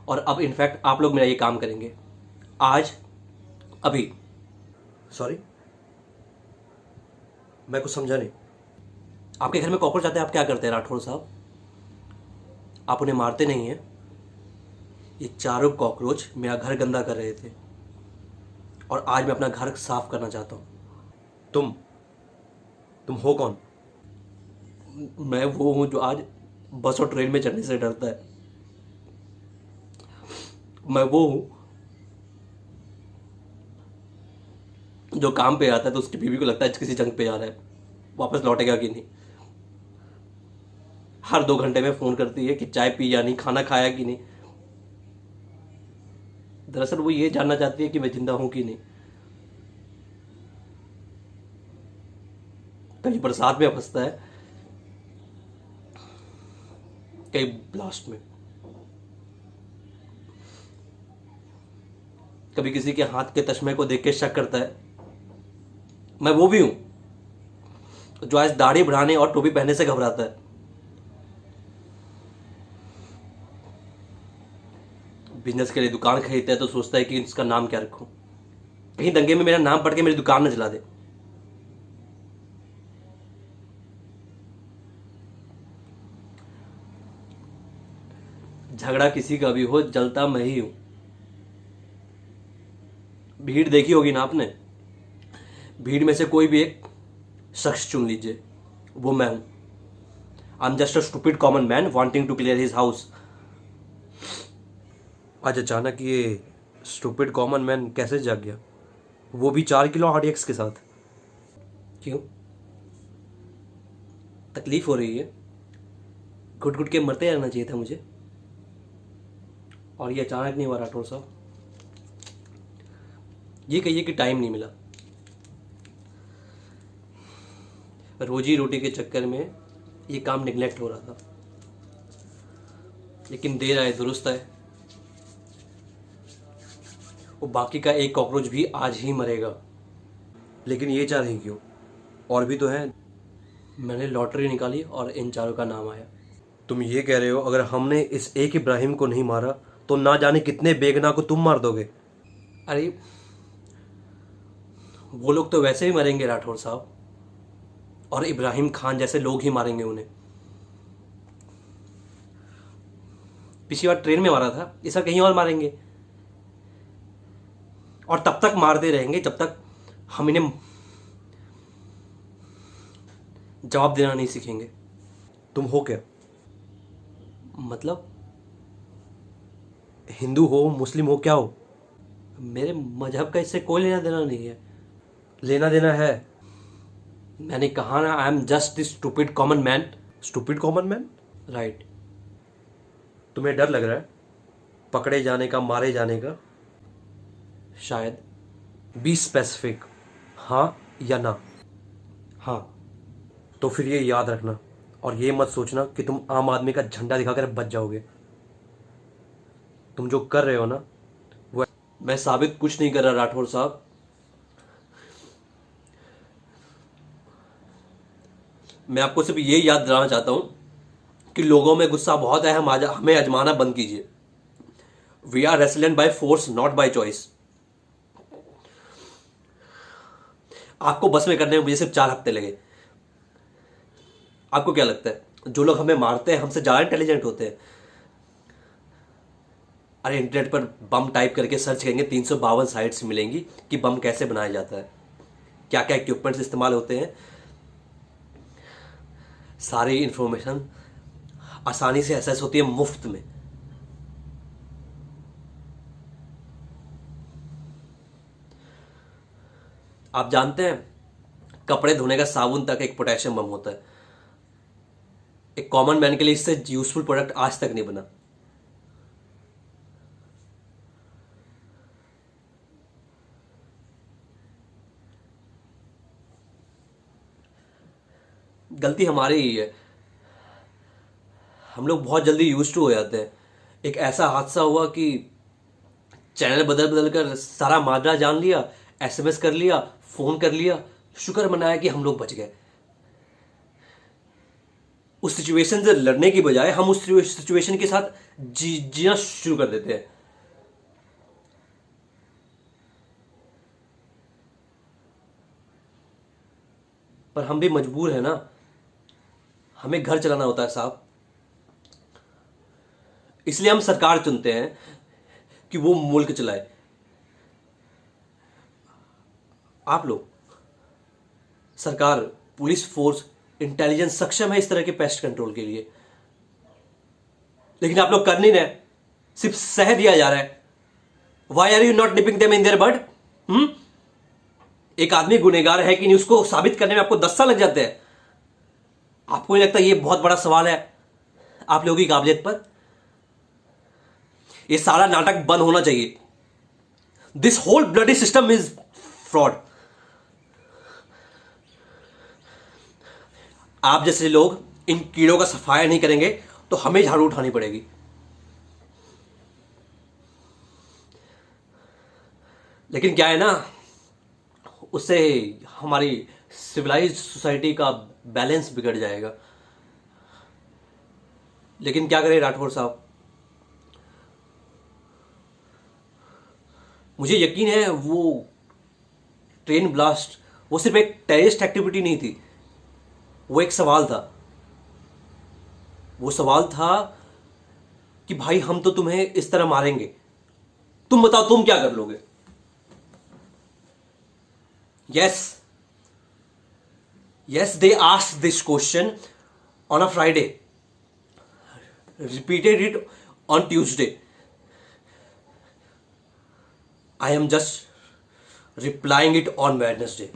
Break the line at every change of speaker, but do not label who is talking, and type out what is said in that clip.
और अब इनफैक्ट आप लोग मेरा ये काम करेंगे आज, अभी।
सॉरी, मैं कुछ समझा नहीं।
आपके घर में कॉकरोच आते हैं, आप क्या करते हैं राठौर साहब? आप उन्हें मारते नहीं हैं। ये चारों कॉकरोच मेरा घर गंदा कर रहे थे और आज मैं अपना घर साफ करना चाहता हूँ।
तुम हो कौन?
मैं वो हूँ जो आज बस और ट्रेन में चढ़ने से डरता है। मैं वो हूँ जो काम पे आता है तो उसकी बीवी को लगता है किसी जंग पे जा रहा है, वापस लौटेगा कि नहीं। हर 2 घंटे में फ़ोन करती है कि चाय पी या नहीं, खाना खाया कि नहीं। दरअसल वो ये जानना चाहती है कि मैं जिंदा हूं कि नहीं। कहीं बरसात में फंसता है, कहीं ब्लास्ट में, कभी किसी के हाथ के तस्मे को देख के शक करता है। मैं वो भी हूं जो आज दाढ़ी बढ़ाने और टोपी पहनने से घबराता है। बिजनेस के लिए दुकान खरीदता है तो सोचता है कि इसका नाम क्या रखूं, कहीं दंगे में मेरा नाम पढ़ के मेरी दुकान न जला दे। झगड़ा किसी का भी हो, जलता मैं ही हूं। भीड़ देखी होगी ना आपने, भीड़ में से कोई भी एक शख्स चुन लीजिए, वो मैं हूं। I am just a stupid common man wanting to clear his house.
आज अचानक ये स्टूपिड कॉमन मैन कैसे जाग गया, वो भी 4 किलो RDX के साथ?
क्यों, तकलीफ हो रही है? घुट घुट के मरते रहना चाहिए था मुझे, और ये अचानक नहीं हुआ राठौर साहब। ये कहिए कि टाइम नहीं मिला। रोजी रोटी के चक्कर में ये काम निगलेक्ट हो रहा था, लेकिन देर आए दुरुस्त आए। वो बाकी का एक कॉकरोच भी आज ही मरेगा।
लेकिन ये 4 ही क्यों, और भी तो हैं।
मैंने लॉटरी निकाली और इन चारों का नाम आया।
तुम ये कह रहे हो अगर हमने इस एक इब्राहिम को नहीं मारा तो ना जाने कितने बेगना को तुम मार दोगे?
अरे वो लोग तो वैसे ही मरेंगे राठौर साहब, और इब्राहिम खान जैसे लोग ही मारेंगे उन्हें। पिछली बार ट्रेन में मारा था, इस बार कहीं और मारेंगे, और तब तक मारते रहेंगे जब तक हम इन्हें जवाब देना नहीं सीखेंगे।
तुम हो क्या?
मतलब
हिंदू हो, मुस्लिम हो, क्या हो?
मेरे मजहब का इससे कोई लेना देना नहीं है।
लेना देना है।
मैंने कहा ना, आई am just this stupid common man.
Stupid common man?
Right.
तुम्हें डर लग रहा है पकड़े जाने का, मारे जाने का?
शायद।
बी स्पेसिफिक, हाँ या ना।
हाँ।
तो फिर ये याद रखना और ये मत सोचना कि तुम आम आदमी का झंडा दिखाकर बच जाओगे। तुम जो कर रहे हो ना, वो
मैं साबित कुछ नहीं कर रहा राठौर साहब। मैं आपको सिर्फ ये याद दिलाना चाहता हूं कि लोगों में गुस्सा बहुत है, हमें आजमाना बंद कीजिए। We are resilient by force, not by choice. आपको बस में करने में मुझे सिर्फ 4 हफ्ते लगे। आपको क्या लगता है जो लोग हमें मारते हैं हमसे ज़्यादा इंटेलिजेंट होते हैं? अरे इंटरनेट पर बम टाइप करके सर्च करेंगे, 352 साइट्स मिलेंगी कि बम कैसे बनाया जाता है, क्या क्या इक्विपमेंट्स इस्तेमाल होते हैं। सारी इंफॉर्मेशन आसानी से एक्सेस होती है, मुफ्त में। आप जानते हैं कपड़े धोने का साबुन तक एक पोटेशियम बम होता है। एक कॉमन मैन के लिए इससे यूजफुल प्रोडक्ट आज तक नहीं बना। गलती हमारी ही है, हम लोग बहुत जल्दी यूज टू हो जाते हैं। एक ऐसा हादसा हुआ कि चैनल बदल बदल कर सारा माजरा जान लिया, एसएमएस कर लिया, फोन कर लिया, शुक्र मनाया कि हम लोग बच गए। उस सिचुएशन से लड़ने की बजाय हम उस सिचुएशन के साथ जीना शुरू कर देते हैं। पर हम भी मजबूर है ना, हमें घर चलाना होता है साहब। इसलिए हम सरकार चुनते हैं कि वो मुल्क चलाए। आप लोग, सरकार, पुलिस फोर्स, इंटेलिजेंस सक्षम है इस तरह के पेस्ट कंट्रोल के लिए, लेकिन आप लोग कर नहीं रहे, सिर्फ सह दिया जा रहा है। Why are you not nipping them in their bud? एक आदमी गुनहगार है कि नहीं, उसको साबित करने में आपको 10 साल लग जाते हैं। आपको नहीं लगता ये बहुत बड़ा सवाल है आप लोगों की काबिलियत पर? ये सारा नाटक बंद होना चाहिए। This whole bloody system is fraud. आप जैसे लोग इन कीड़ों का सफाया नहीं करेंगे तो हमें झाड़ू उठानी पड़ेगी। लेकिन क्या है ना, उससे हमारी सिविलाइज्ड सोसाइटी का बैलेंस बिगड़ जाएगा। लेकिन क्या करें राठौर साहब, मुझे यकीन है वो ट्रेन ब्लास्ट वो सिर्फ एक टेररिस्ट एक्टिविटी नहीं थी, वो एक सवाल था। वो सवाल था कि भाई हम तो तुम्हें इस तरह मारेंगे, तुम बताओ तुम क्या कर लोगे? Yes, they asked this question on a Friday, repeated it on Tuesday. I am just replying it on Wednesday.